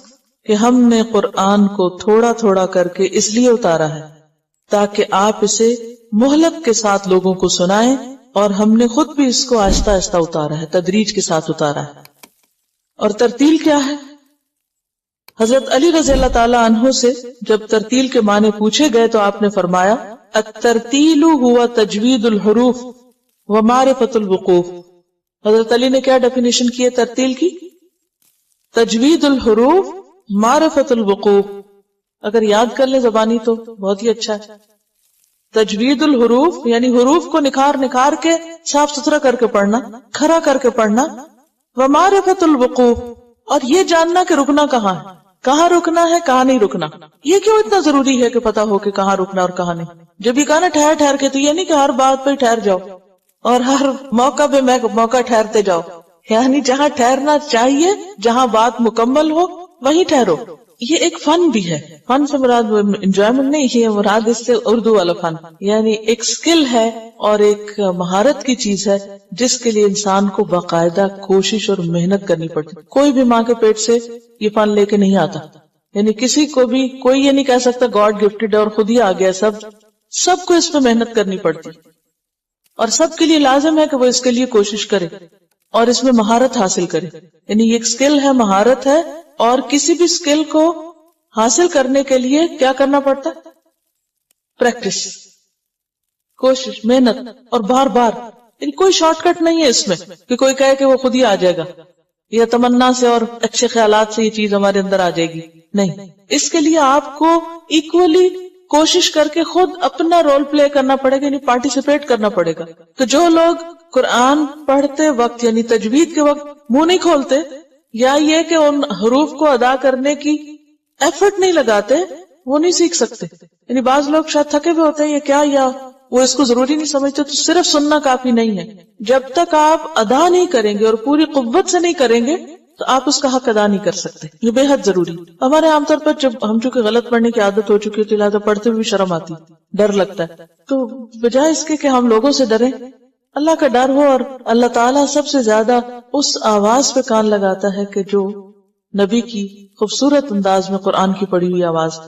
کہ ہم نے قرآن کو تھوڑا تھوڑا کر کے اس لیے اتارا ہے تاکہ آپ اسے مہلت کے ساتھ لوگوں کو سنائیں، اور ہم نے خود بھی اس کو آہستہ آہستہ اتارا ہے، تدریج کے ساتھ اتارا ہے۔ اور ترتیل کیا ہے؟ حضرت علی رضی اللہ تعالی عنہ سے جب ترتیل کے معنی پوچھے گئے تو آپ نے فرمایا الترتیل ہوا تجوید الحروف ومعرفت الوقوف۔ حضرت علی نے کیا ڈیفینیشن کی ہے ترتیل کی؟ تجوید الحروف، معرفت الوقوف۔ اگر یاد کر لیں زبانی تو بہت ہی اچھا ہے۔ تجوید الحروف یعنی حروف کو نکھار نکھار کے صاف ستھرا کر کے پڑھنا، کھرا کر کے پڑھنا، ومعرفت الوقوف، اور یہ جاننا کہ رکنا کہاں ہے، کہاں رکنا ہے کہاں نہیں رکنا۔ یہ کیوں اتنا ضروری ہے کہ پتا ہو کہ کہاں رکنا اور کہاں نہیں؟ جب یہ کہا نا ٹھہر ٹھہر کے، تو یہ نہیں کہ ہر بات پہ ٹھہر جاؤ اور ہر موقع پہ موقع ٹھہرتے جاؤ، یعنی جہاں ٹھہرنا چاہیے، جہاں بات مکمل ہو وہیں ٹھہرو، یہ ایک فن بھی ہے. فن سے مراد انجوائمنٹ نہیں ہے، مراد اس سے اردو والا فن، یعنی ایک سکل ہے اور ایک مہارت کی چیز ہے جس کے لیے انسان کو باقاعدہ کوشش اور محنت کرنی پڑتی. کوئی بھی ماں کے پیٹ سے یہ فن لے کے نہیں آتا، یعنی کسی کو بھی کوئی یہ نہیں کہہ سکتا گاڈ گفٹڈ ہے اور خود ہی آ گیا. سب کو اس میں محنت کرنی پڑتی اور سب کے لیے لازم ہے کہ وہ اس کے لیے کوشش کرے اور اس میں مہارت حاصل کرے. یعنی یہ ایک سکل ہے، مہارت ہے، اور کسی بھی سکل کو حاصل کرنے کے لیے کیا کرنا پڑتا ہے؟ پریکٹس، کوشش، محنت، اور بار بار. یعنی کوئی شارٹ کٹ نہیں ہے اس میں کہ کوئی کہے کہ وہ خود ہی آ جائے گا یا تمنا سے اور اچھے خیالات سے یہ چیز ہمارے اندر آ جائے گی. نہیں، اس کے لیے آپ کو ایکولی کوشش کر کے خود اپنا رول پلے کرنا پڑے گا، یعنی پارٹیسپیٹ کرنا پڑے گا. تو جو لوگ قرآن پڑھتے وقت یعنی تجوید کے وقت منہ نہیں کھولتے، یا یہ کہ ان حروف کو ادا کرنے کی ایفرٹ نہیں لگاتے، وہ نہیں سیکھ سکتے. یعنی بعض لوگ شاید تھکے ہوئے ہوتے ہیں یہ کیا، یا وہ اس کو ضروری نہیں سمجھتے. تو صرف سننا کافی نہیں ہے. جب تک آپ ادا نہیں کریں گے اور پوری قوت سے نہیں کریں گے تو آپ اس کا حق ادا نہیں کر سکتے. یہ بے حد ضروری. ہمارے عام طور پر جب ہم چونکہ غلط پڑھنے کی عادت ہو چکی ہے تو لہٰذا پڑھتے ہوئے بھی شرم آتی، ڈر لگتا ہے. تو بجائے اس کے کہ ہم لوگوں سے ڈریں، اللہ کا ڈر ہو. اور اللہ تعالیٰ سب سے زیادہ اس آواز پہ کان لگاتا ہے کہ جو نبی کی خوبصورت انداز میں قرآن کی پڑھی ہوئی آواز،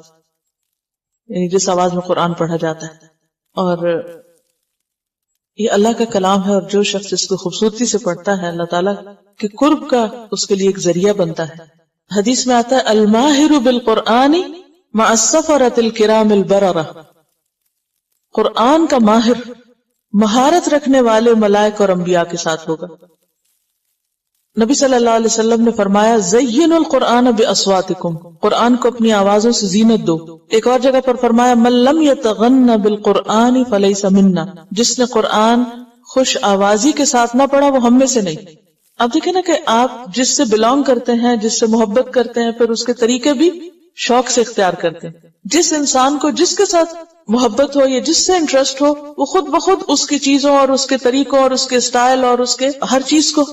یعنی جس آواز میں قرآن پڑھا جاتا ہے. اور یہ اللہ کا کلام ہے، اور جو شخص اس کو خوبصورتی سے پڑھتا ہے اللہ تعالیٰ کے قرب کا اس کے لیے ایک ذریعہ بنتا ہے. حدیث میں آتا ہے الماہر بالقرآن مع السفرۃ الکرام البررہ، قرآن کا ماہر مہارت رکھنے والے ملائک اور انبیاء کے ساتھ ہوگا. نبی صلی اللہ علیہ وسلم نے فرمایا زینوا القرآن باصواتکم، قرآن کو اپنی آوازوں سے زینت دو. ایک اور جگہ پر فرمایا من لم یتغن بالقرآن فلیس منا، جس نے قرآن خوش آوازی کے ساتھ نہ پڑھا وہ ہم میں سے نہیں. اب دیکھیں نا کہ آپ جس سے بلانگ کرتے ہیں، جس سے محبت کرتے ہیں، پھر اس کے طریقے بھی شوق سے اختیار کرتے ہیں. جس انسان کو جس کے ساتھ محبت ہو یا جس سے انٹرسٹ ہو، وہ خود بخود اس کی چیزوں اور اس کے طریقوں اور اس کے سٹائل اور اس کے ہر چیز کو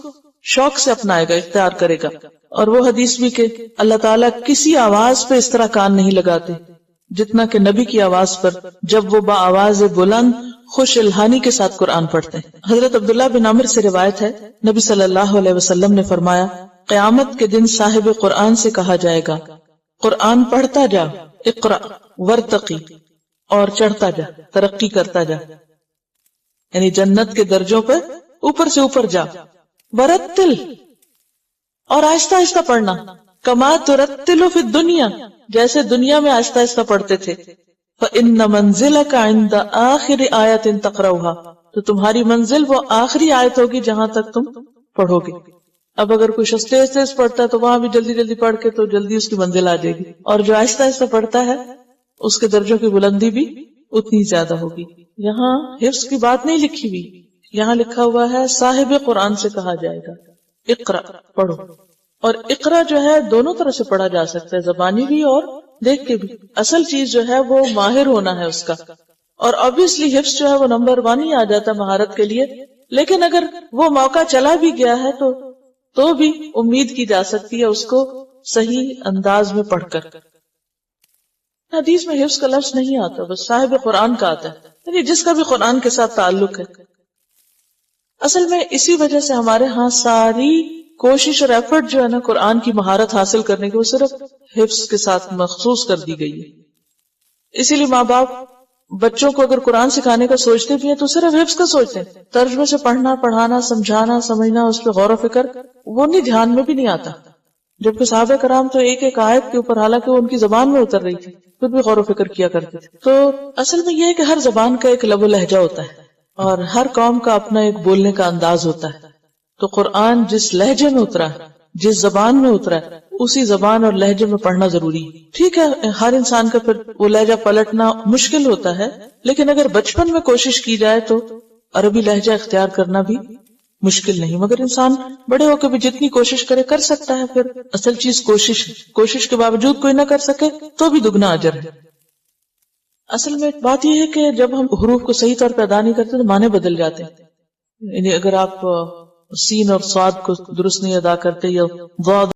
شوق سے اپنائے گا، اختیار کرے گا. اور وہ حدیث بھی کہ اللہ تعالیٰ کسی آواز پہ اس طرح کان نہیں لگاتے جتنا کہ نبی کی آواز پر، جب وہ با آواز بلند خوش الہانی کے ساتھ قرآن پڑھتے ہیں. حضرت عبداللہ بن عامر سے روایت ہے نبی صلی اللہ علیہ وسلم نے فرمایا قیامت کے دن صاحب قرآن سے کہا جائے گا قرآن پڑھتا جا، اقرأ ورتقی، اور چڑھتا جا، ترقی کرتا جا، یعنی جنت کے درجوں پہ اوپر سے اوپر جا. ورتل، اور آہستہ آہستہ پڑھنا، کما ترتل فی الدنیا، جیسے دنیا میں آہستہ آہستہ پڑھتے تھے. فإن منزلک عند آخر آیت تقرؤها، تو تمہاری منزل وہ آخری آیت ہوگی جہاں تک تم پڑھو گے. اب اگر کوئی شخص تیز تیز پڑھتا ہے تو وہاں بھی جلدی جلدی پڑھ کے تو جلدی اس کی منزل آ جائے گی، اور جو آہستہ آہستہ پڑھتا ہے اس کے درجوں کی بلندی بھی اتنی زیادہ ہوگی. یہاں حفظ کی بات نہیں لکھی ہوئی، یہاں لکھا ہوا ہے صاحب قرآن سے کہا جائے گا اقرأ، پڑھو. اور اقرأ جو ہے دونوں طرح سے پڑھا جا سکتا ہے، زبانی بھی اور دیکھ کے بھی. اصل چیز جو ہے وہ ماہر ہونا ہے اس کا، اور obviously حفظ جو ہے وہ نمبر 1 ہی آ جاتا ہے مہارت کے لیے. لیکن اگر وہ موقع چلا بھی گیا ہے تو بھی امید کی جا سکتی ہے اس کو صحیح انداز میں پڑھ کر. حدیث میں حفظ کا لفظ نہیں آتا، بس صاحب قرآن کا آتا ہے، یعنی جس کا بھی قرآن کے ساتھ تعلق ہے. اصل میں اسی وجہ سے ہمارے ہاں ساری کوشش اور ایفرٹ جو ہے نا قرآن کی مہارت حاصل کرنے کی، وہ صرف حفظ کے ساتھ مخصوص کر دی گئی ہے. اسی لیے ماں باپ بچوں کو اگر قرآن سکھانے کا سوچتے بھی ہیں تو صرف حفظ کا سوچتے ہیں. ترجمے سے پڑھنا، پڑھانا، سمجھانا، سمجھنا، اس پہ غور و فکر وہ نہیں، دھیان میں بھی نہیں آتا. جبکہ صحابہ کرام تو ایک ایک آیت کے اوپر، حالانکہ وہ ان کی زبان میں اتر رہی تھی، پھر بھی غور و فکر کیا کرتے تھے. تو اصل میں یہ ہے کہ ہر زبان کا ایک لب و لہجہ ہوتا ہے اور ہر قوم کا اپنا ایک بولنے کا انداز ہوتا ہے. تو قرآن جس لہجے میں اترا ہے، جس زبان میں اترا ہے، اسی زبان اور لہجے میں پڑھنا ضروری ہے. ٹھیک ہے ہر انسان کا پھر وہ لہجہ پلٹنا مشکل ہوتا ہے، لیکن اگر بچپن میں کوشش کی جائے تو عربی لہجہ اختیار کرنا بھی مشکل نہیں. مگر انسان بڑے ہو کے بھی جتنی کوشش کرے کر سکتا ہے. پھر اصل چیز کوشش ہے، کوشش کے باوجود کوئی نہ کر سکے تو بھی دگنا اجر ہے. اصل میں ایک بات یہ ہے کہ جب ہم حروف کو صحیح طور پہ ادا نہیں کرتے تو معنی بدل جاتے ہیں. یعنی اگر آپ سین اور صاد کو درست نہیں ادا کرتے یا ضاد